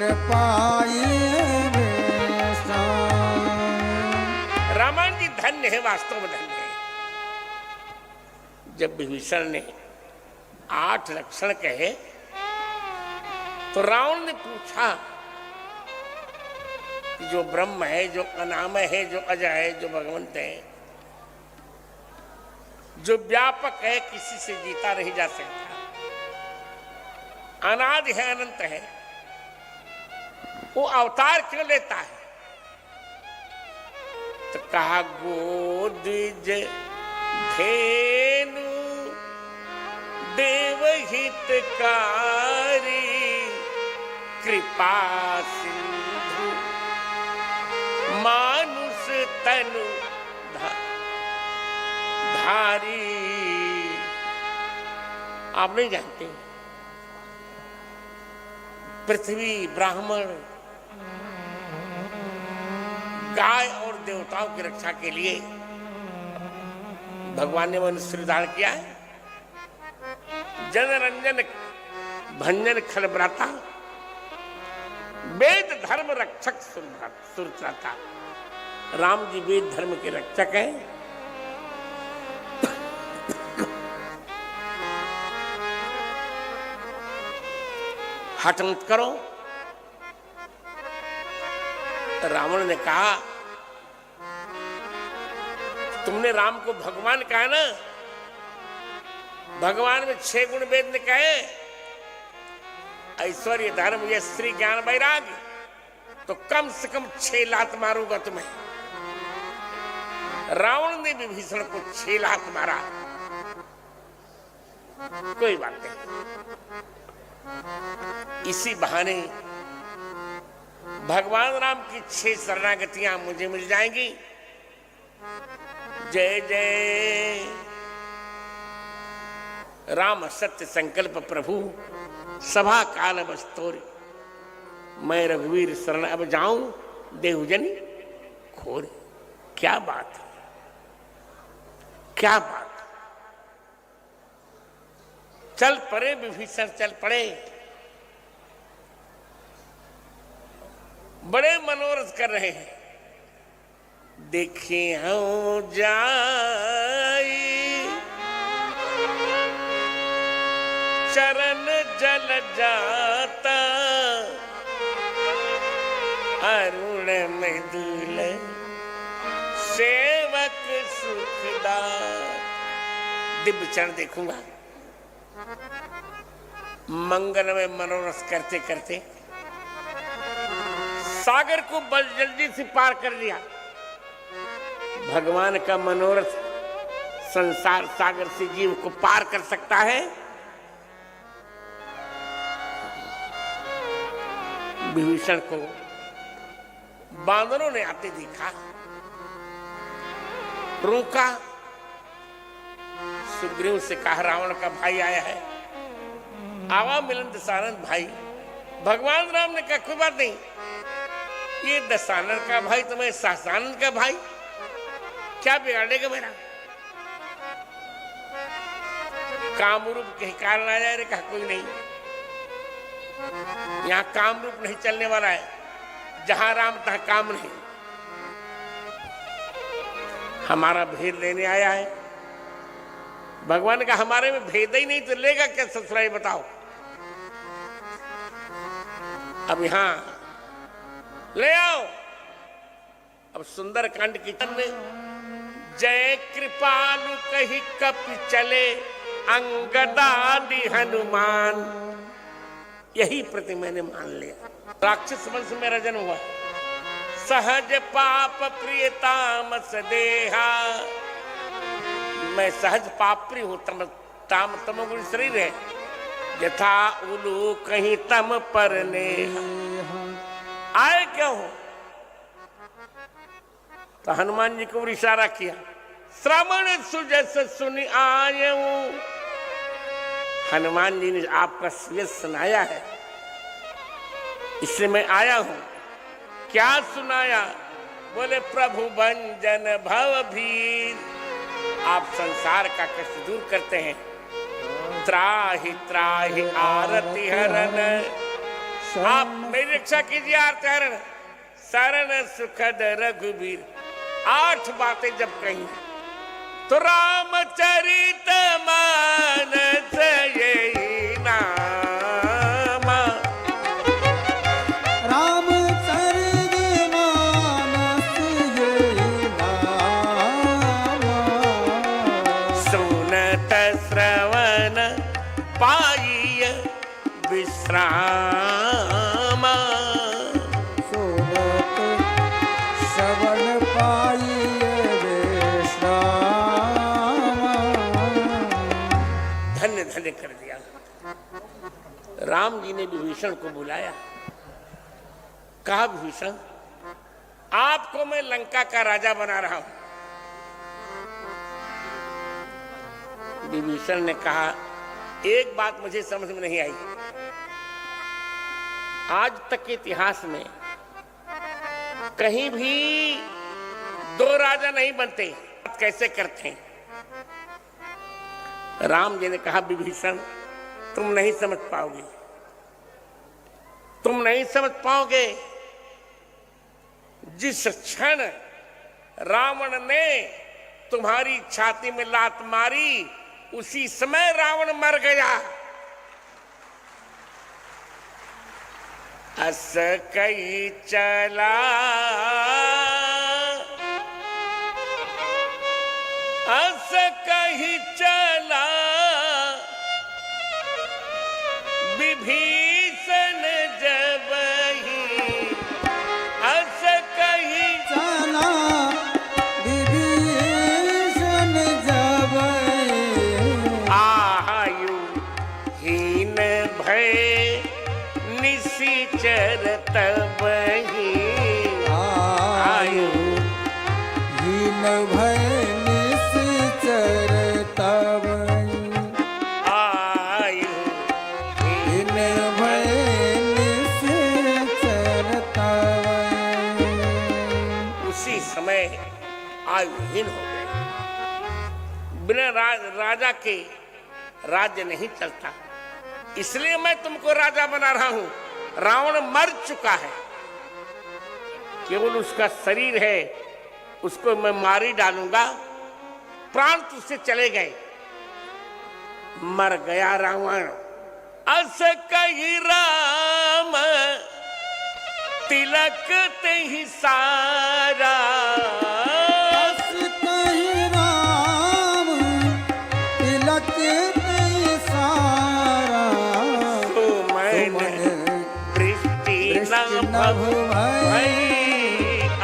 पाई रामायण जी धन्य है, वास्तव में धन्य है। जब विभीषण ने 8 लक्षण कहे तो रावण ने पूछा कि जो ब्रह्म है, जो अनामय है, जो अजय है, जो भगवंत है, जो व्यापक है, किसी से जीता नहीं जा सकता, अनादि है, अनंत है, वो अवतार क्यों लेता है? तो कहा गोद्विज धेनु देवहितकारी कृपा सिंधु मानुष तनु धारी। आप नहीं जानते, पृथ्वी, ब्राह्मण, गाय और देवताओं की रक्षा के लिए भगवान ने मनुष्य धारण किया है। जनरंजन भंजन खलब्राता, वेद धर्म रक्षक सुरत्राता। राम जी वेद धर्म के रक्षक हैं। हट मत करो। रावण ने कहा, तुमने राम को भगवान कहा ना, भगवान में 6 गुण वेद ने कहे, ऐश्वर्य, धर्म, यश, श्री, ज्ञान, वैराग्य, तो कम से कम 6 लात मारूंगा तुम्हें। रावण ने विभीषण को 6 लात मारा। कोई बात नहीं, इसी बहाने भगवान राम की 6 शरणागतियां मुझे मिल जाएंगी। जय जय राम सत्य संकल्प प्रभु, सभा काल बस्तोरी। मैं रघुवीर शरण अब जाऊं, देहुजनी खोरे। क्या बात है, क्या बात। चल पड़े विभीषण, चल पड़े। बड़े मनोरथ कर रहे हैं। देखे हूं जाई चरण जल जाता, अरुण मृदुल सेवक सुखदार। दिव्य चरण देखूंगा। मंगल में मनोरथ करते करते सागर को बल जल्दी से पार कर लिया। भगवान का मनोरथ संसार सागर से जीव को पार कर सकता है। विभीषण को बांदरों ने आते देखा, रोका। सुग्रीव से कहा, रावण का भाई आया है, आवा मिलन दशानन भाई। भगवान राम ने कहा, कोई बात नहीं, ये दशानन का भाई तुम्हें सहसानन का भाई, क्या बिगाड़ेगा मेरा? कामरूप कहीं कारण आ जाए। कहा, कोई नहीं, यहां कामरूप नहीं चलने वाला है। जहां राम तहां काम नहीं। हमारा भेद लेने आया है। भगवान का हमारे में भेद ही नहीं तो लेगा क्या ससुराई, बताओ। अब यहां ले आओ। अब सुंदर कांड की जय कृपालु कही कपि चले अंगदादि हनुमान। यही प्रति मैंने मान लिया। राक्षस वंश मेरा जन्म हुआ। सहज पाप प्रियतामस देहा। मैं सहज पाप प्रिय हूं। तमोगुण शरीर है। यथा उलू कहीं तम पर नेहा। आए क्यों हो? तो हनुमान जी को इशारा किया। श्रवण सुजस सुनि आयऊं। हनुमान जी ने आपका सुयस सुनाया है, इसलिए मैं आया हूं। क्या सुनाया? बोले प्रभु भंजन भव भीर। आप संसार का कष्ट दूर करते हैं। त्राहि त्राहि आरति हरन आप मेरी रक्षा कीजिए आचरण शरण सुखद रघुबीर। 8 बातें जब कही तो रामचरित मानस यही नाम, रामचरित मानस यही नाम, सुनत श्रवण पाइय विश्राम, सुनत श्रवण पाइय विश्राम। धन्य धन्य कर दिया। राम जी ने विभीषण को बुलाया, कहा विभीषण आपको मैं लंका का राजा बना रहा हूं। विभीषण ने कहा एक बात मुझे समझ में नहीं आई, आज तक के इतिहास में कहीं भी 2 राजा नहीं बनते, कैसे करते हैं? राम जी ने कहा विभीषण तुम नहीं समझ पाओगे, तुम नहीं समझ पाओगे। जिस क्षण रावण ने तुम्हारी छाती में लात मारी उसी समय रावण मर गया। अस कही चला अस कही चला विभीषण जबहि, अस कही चला विभीषण जबहि, आयु हीन भय निशिचर तबहि, आयु हीन भय निशिचर तबहि, आयु हीन भय निशिचर तबहि। उसी समय आयुहीन हो गए। बिना राजा के राज्य नहीं चलता, इसलिए मैं तुमको राजा बना रहा हूं। रावण मर चुका है, केवल उसका शरीर है, उसको मैं मार ही डालूंगा। प्राण तुझसे चले गए, मर गया रावण। अस कही राम तिलक तेहि सारा, अस कही राम तिलक तेहि सारा, सुमन दृष्टि न नभ भई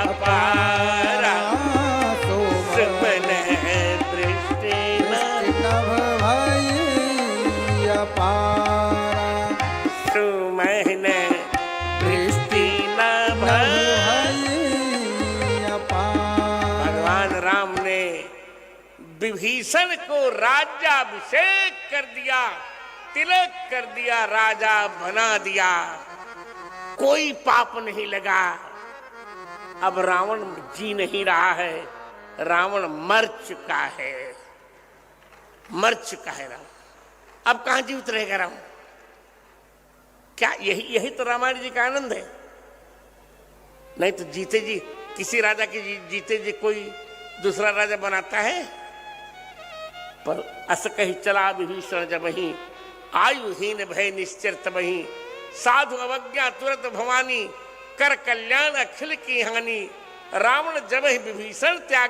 अपारा, सुमन दृष्टि नभ भई अपारा, सुमन दृष्टि न भई अपारा। भगवान राम ने विभीषण को राज्याभिषेक कर दिया, तिलक कर दिया, राजा बना दिया। कोई पाप नहीं लगा। अब रावण जी नहीं रहा है, रावण मर चुका है, मर चुका है रावण। अब कहां जीवित रहेगा रावण? क्या यही तो रामायण जी का आनंद है? नहीं तो जीते जी किसी राजा की जीते जी कोई दूसरा राजा बनाता है। पर अस कही चला विभीषण जबहि, आयुहीन भय निश्चर तबहि, साधु अवज्ञा तुरंत भवानी, कर कल्याण अखिल की हानि। रावण जबहि विभीषण त्याग